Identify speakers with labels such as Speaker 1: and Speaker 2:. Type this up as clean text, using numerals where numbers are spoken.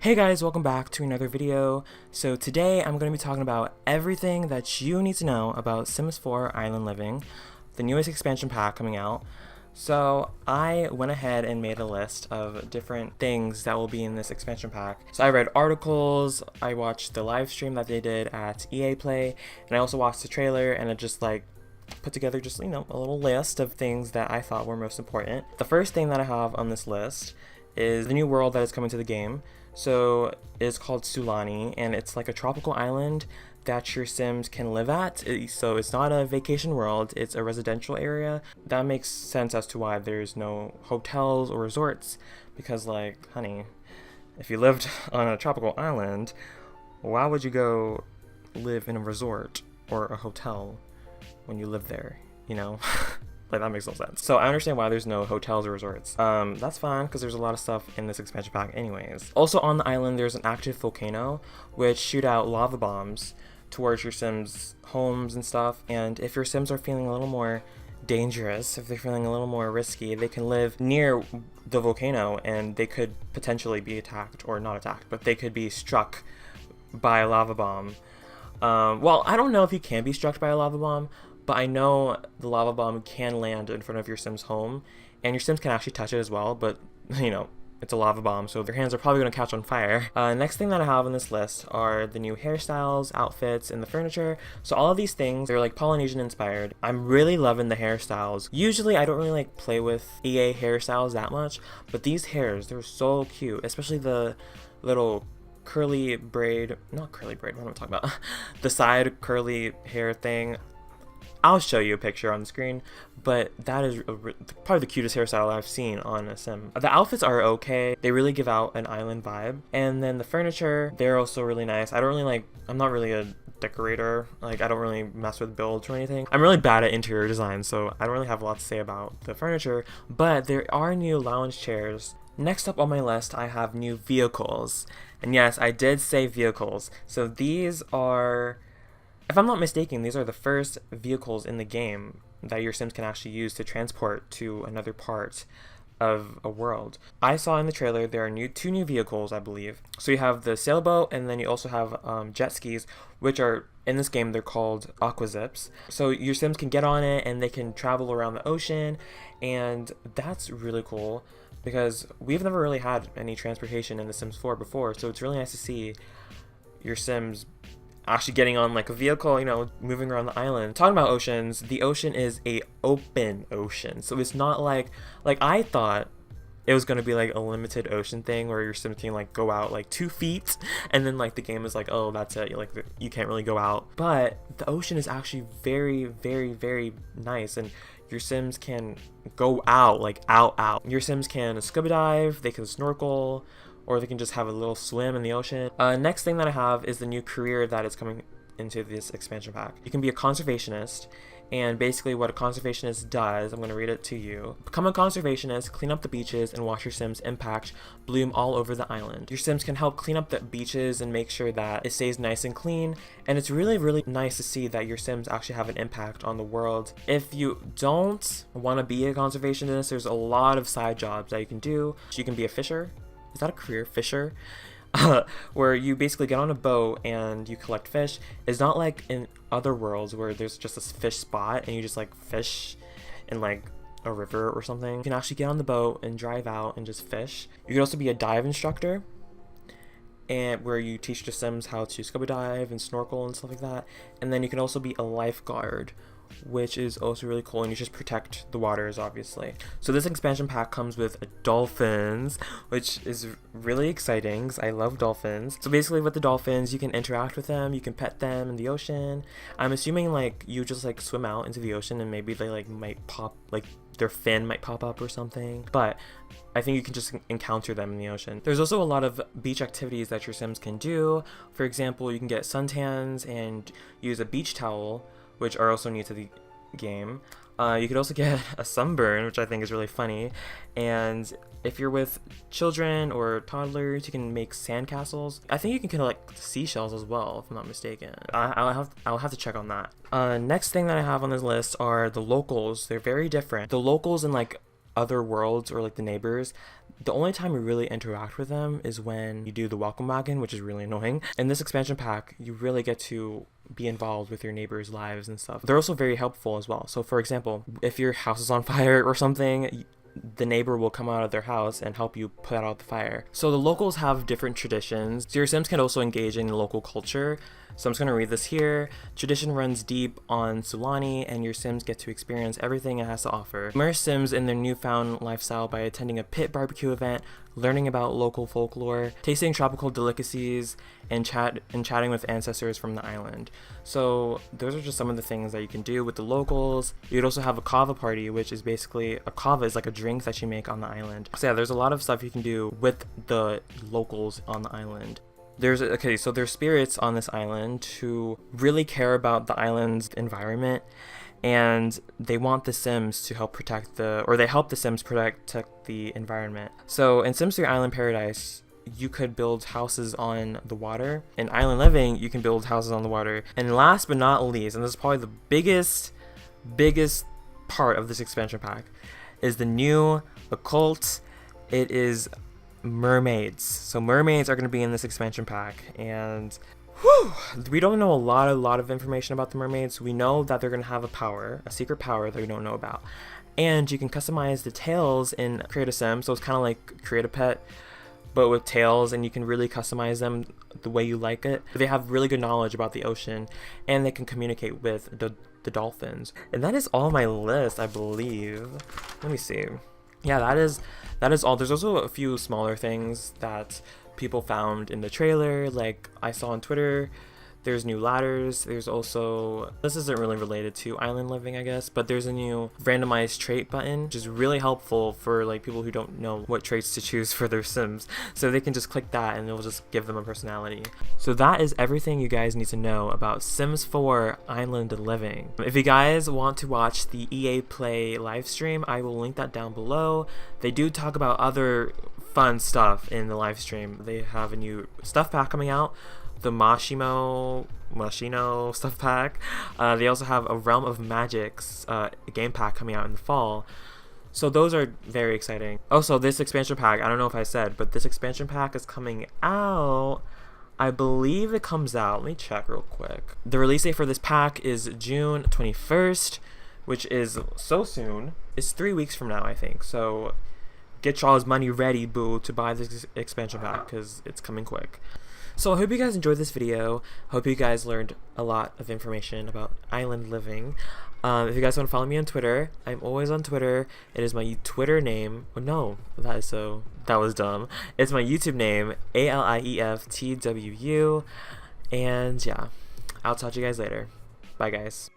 Speaker 1: Hey guys, welcome back to another video. So today I'm going to be talking about everything that you need to know about Sims 4 Island Living, the newest expansion pack coming out. So I went ahead and made a list of different things that will be in this expansion pack. So I read articles, I watched the live stream that they did at EA Play, and I also watched the trailer, and it just put together just, a little list of things that I thought were most important. The first thing that I have on this list is the new world that is coming to the game. So it's called Sulani, and it's like a tropical island that your Sims can live at. So it's not a vacation world, it's a residential area. That makes sense as to why there's no hotels or resorts, because honey, if you lived on a tropical island, why would you go live in a resort or a hotel when you live there, you know? Like, that makes no sense. So I understand why there's no hotels or resorts. That's fine, because there's a lot of stuff in this expansion pack anyways. Also on the island, there's an active volcano, which shoot out lava bombs towards your Sims' homes and stuff. And if your Sims are feeling a little more dangerous, if they're feeling a little more risky, they can live near the volcano and they could potentially be attacked, or not attacked, but they could be struck by a lava bomb. Well, I don't know if you can be struck by a lava bomb, but I know the lava bomb can land in front of your Sim's home, and your Sims can actually touch it as well, but, it's a lava bomb, so their hands are probably going to catch on fire. Next thing that I have on this list are the new hairstyles, outfits, and the furniture. So all of these things, they're Polynesian inspired. I'm really loving the hairstyles. Usually I don't really play with EA hairstyles that much, but these hairs, they're so cute, especially the little curly braid, not curly braid, what am I talking about? The side curly hair thing. I'll show you a picture on the screen, but that is probably the cutest hairstyle I've seen on a Sim. The outfits are okay. They really give out an island vibe. And then the furniture, they're also really nice. I'm not really a decorator. I don't really mess with builds or anything. I'm really bad at interior design, so I don't really have a lot to say about the furniture, but there are new lounge chairs. Next up on my list, I have new vehicles. And yes, I did say vehicles. So these are, if I'm not mistaken, these are the first vehicles in the game that your Sims can actually use to transport to another part of a world. I saw in the trailer there are two new vehicles, I believe. So you have the sailboat, and then you also have jet skis, which are, in this game, they're called aquazips. So your Sims can get on it and they can travel around the ocean, and that's really cool because we've never really had any transportation in The Sims 4 before, so it's really nice to see your Sims actually getting on a vehicle, moving around the island. Talking about oceans, the ocean is a open ocean, so it's not like I thought it was gonna be a limited ocean thing where your Sim can go out 2 feet, and then the game is oh, that's it, you can't really go out. But the ocean is actually very, very, very nice, and your Sims can go out, out. Your Sims can scuba dive, they can snorkel, or they can just have a little swim in the ocean. Next thing that I have is the new career that is coming into this expansion pack. You can be a conservationist, and basically what a conservationist does, I'm going to read it to you. Become a conservationist, clean up the beaches, and watch your Sims' impact bloom all over the island. Your Sims can help clean up the beaches and make sure that it stays nice and clean, and it's really, really nice to see that your Sims actually have an impact on the world. If you don't want to be a conservationist, there's a lot of side jobs that you can do. You can be a fisher. Is that a career? Fisher? Where you basically get on a boat and you collect fish. It's not like in other worlds where there's just a fish spot and you just fish in a river or something. You can actually get on the boat and drive out and just fish. You can also be a dive instructor, and where you teach the Sims how to scuba dive and snorkel and stuff like that. And then you can also be a lifeguard, which is also really cool, and you just protect the waters, obviously. So this expansion pack comes with dolphins, which is really exciting because I love dolphins. So basically with the dolphins, you can interact with them, you can pet them in the ocean. I'm assuming you just swim out into the ocean and maybe they might pop, their fin might pop up or something, but I think you can just encounter them in the ocean. There's also a lot of beach activities that your Sims can do. For example, you can get suntans and use a beach towel, which are also new to the game. You could also get a sunburn, which I think is really funny. And if you're with children or toddlers, you can make sandcastles. I think you can collect seashells as well, if I'm not mistaken. I'll have to check on that. Next thing that I have on this list are the locals. They're very different. The locals in other worlds or the neighbors, The only time you really interact with them is when you do the welcome wagon, which is really annoying. In this expansion pack, you really get to be involved with your neighbors' lives and stuff. They're also very helpful as well. So for example, if your house is on fire or something, the neighbor will come out of their house and help you put out the fire. So the locals have different traditions. So your Sims can also engage in local culture. So I'm just gonna read this here. Tradition runs deep on Sulani, and your Sims get to experience everything it has to offer. Immerse Sims in their newfound lifestyle by attending a pit barbecue event, learning about local folklore, tasting tropical delicacies, and chatting with ancestors from the island. So those are just some of the things that you can do with the locals. You'd also have a kava party, which is basically, a kava is like a drink that you make on the island. So yeah, there's a lot of stuff you can do with the locals on the island. So there's spirits on this island who really care about the island's environment, and they want the Sims to help they help the Sims protect the environment. So in Sims 3 Island Paradise, you could build houses on the water. In Island Living, you can build houses on the water. And last but not least, and this is probably the biggest part of this expansion pack, is the new occult. It is mermaids. So mermaids are going to be in this expansion pack, and we don't know a lot of information about the mermaids. We know that they're going to have a secret power that we don't know about, and you can customize the tails in Create a Sim. So it's kind of like Create a Pet, but with tails, and you can really customize them the way you like it. They have really good knowledge about the ocean, and they can communicate with the dolphins. And that is all my list, I believe. Let me see. Yeah, that is all. There's also a few smaller things that people found in the trailer, like I saw on Twitter. There's new ladders. There's also, this isn't really related to Island Living, I guess, but there's a new randomized trait button, which is really helpful for like people who don't know what traits to choose for their Sims. So they can just click that and it'll just give them a personality. So that is everything you guys need to know about Sims 4 Island Living. If you guys want to watch the EA Play live stream, I will link that down below. They do talk about other fun stuff in the live stream. They have a new stuff pack coming out, the Mashino stuff pack. They also have a Realm of Magic's game pack coming out in the fall. So those are very exciting. Also, this expansion pack, I don't know if I said, but this expansion pack is coming out, I believe it comes out, let me check real quick. The release date for this pack is June 21st, which is so soon. It's 3 weeks from now, I think. So get y'all's money ready, boo, to buy this expansion pack, because it's coming quick. So I hope you guys enjoyed this video. Hope you guys learned a lot of information about Island Living. If you guys want to follow me on Twitter, I'm always on Twitter. It is my Twitter name. Oh no, that was dumb. It's my YouTube name, alieftwu. And yeah, I'll talk to you guys later. Bye guys.